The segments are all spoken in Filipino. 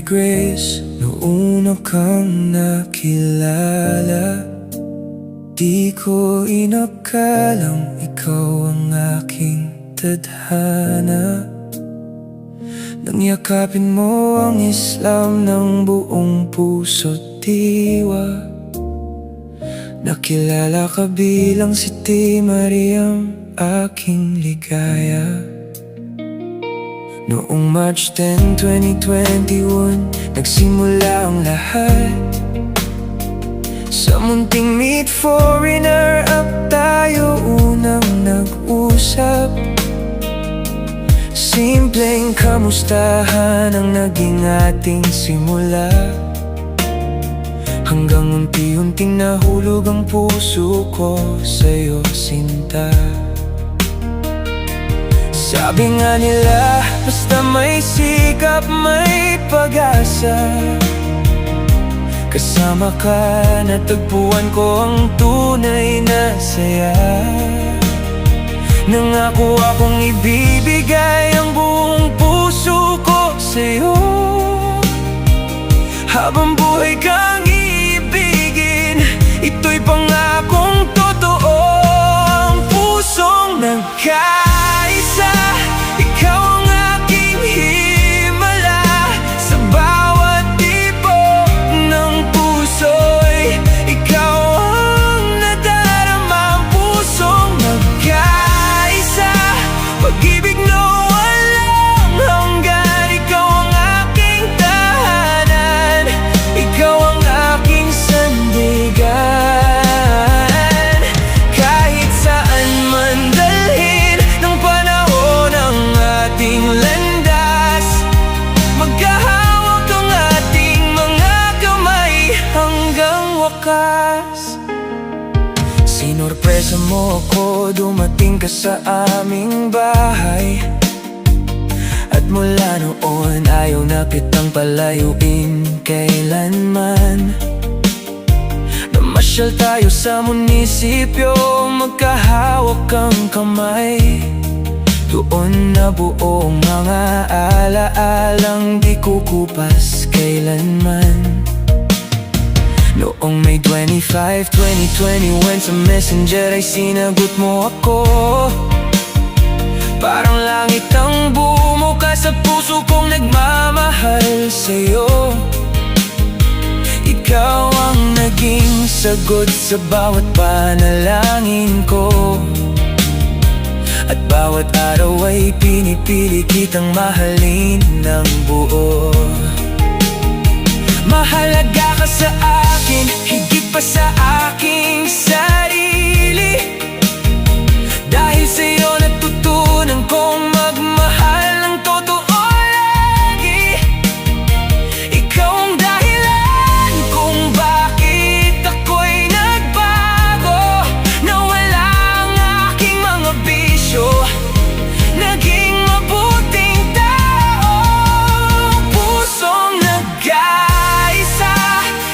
Grace, noong una kang nakilala, di ko inakalang ikaw ang aking tadhana. Nang yakapin mo ang Islam ng buong puso't diwa, nakilala ka bilang Siti Mariam, aking ligaya. Noong March 10, 2021, nagsimula ang lahat. Sa munting meet foreigner up tayo unang nag-usap. Simpleng kamustahan ang naging ating simula, hanggang unti-unting nahulog ang puso ko sa'yo, sinta. Sabi nga nila, basta may sikap, may pag-asa. Kasama ka, natagpuan ko ang tunay na saya. Nangako akong ibibigay ang buong puso ko sa'yo, habang buhay kang iibigin. Ito'y pangakong totoo, ang pusong nagkaisa. Ikaw ang aking himala, sa bawat tibok ng puso'y ikaw ang nadarama. Ang pusong nagkaisa, pag-ibig na walang hanggan. Ikaw ang aking tahanan, ikaw ang aking sandigan. Kahit saan man dalhin ng panahon ang ating landas, magkahawak ang ating mga kamay hanggang wakas. Sinorpresa mo ako, dumating ka sa aming bahay. At mula noon ayaw na kitang palayuin kailanman. Namasyal tayo sa munisipyo, magkahawak ang kamay. Doon nabuo ang mga alaalang di kukupas kailanman. Noong May 25, 2021, sa messenger ay sinagot mo ako. Parang langit ang bumuka sa puso kong nagmamahal sa'yo. Ikaw ang naging sagot sa bawat panalangin ko, at bawat araw ay pinipili kitang mahalin ng buo. Mahalaga ka sa akin, higit pa sa aking sarili. Dahil sa'yo natutunan kong magmahal ng totoo lagi. Ikaw ang dahilan kung bakit ako'y nagbago. Nawala ang aking mga bisyo, naging mabuting tao. Pusong nagkaisa,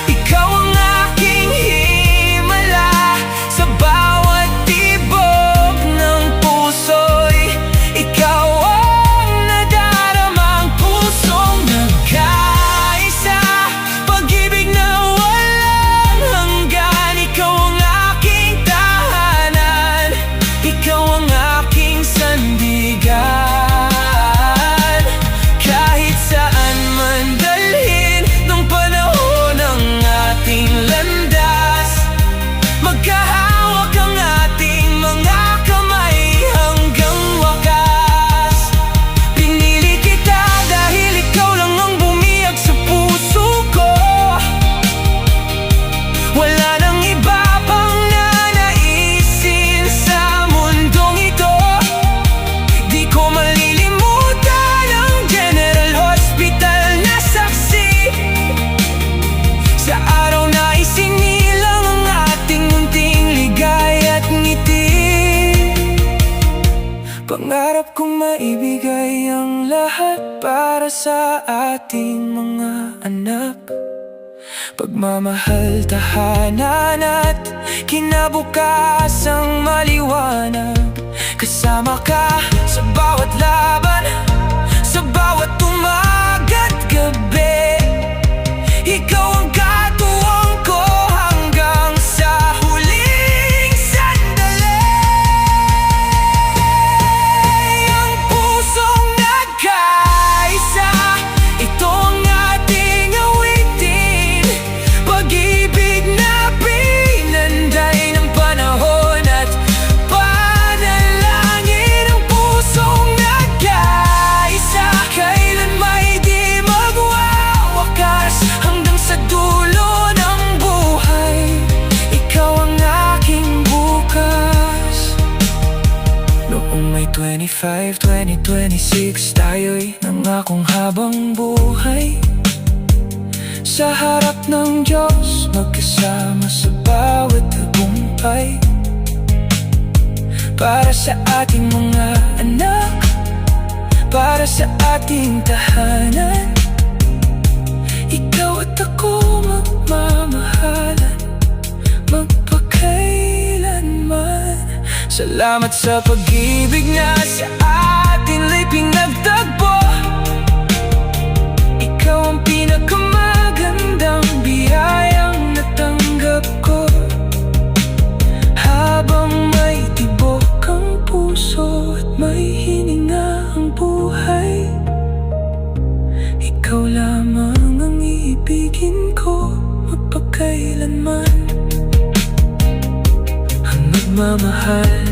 ikaw ang aking himala, sa bawat tibok ng puso'y ikaw ang nadarama. Ang pusong nagkaisa, pag-ibig na walang hanggan. Ikaw ang aking tahanan, ikaw ang aking sandigan. Kahit saan man dalhin ng panahon ang ating landas, magkahawak ang ating mga kamay hanggang wakas. Pinili kita dahil ikaw lang ang bumiyag sa puso ko. Wala nang iba pang nanaisin sa mundong ito. Di ko malilimutan ang General Hospital na saksi, sa araw na isinilang ang ating munting ligaya't ngiti. Pangarap kong maibigay ang lahat para sa ating mga anak. Pagmamahal, tahanan at kinabukasang maliwanag. Kasama ka sa bawat laban, sa bawat umaga't gabi. 25, 2026 tayo'y nangakong habang buhay sa harap ng Diyos, magkasama sa bawat tagumpay. Para sa ating mga anak, para sa ating tahanan, ikaw at ako magmamahalan, magpakailanman. Salamat sa pag-ibig na sa atin ay pinagtagpo. Ikaw ang pinakamagandang biyayang natanggap ko. Habang may tibok ang puso at may hininga ang buhay, ikaw lamang ang iibigin ko magpakailanman. Ang nagmamahal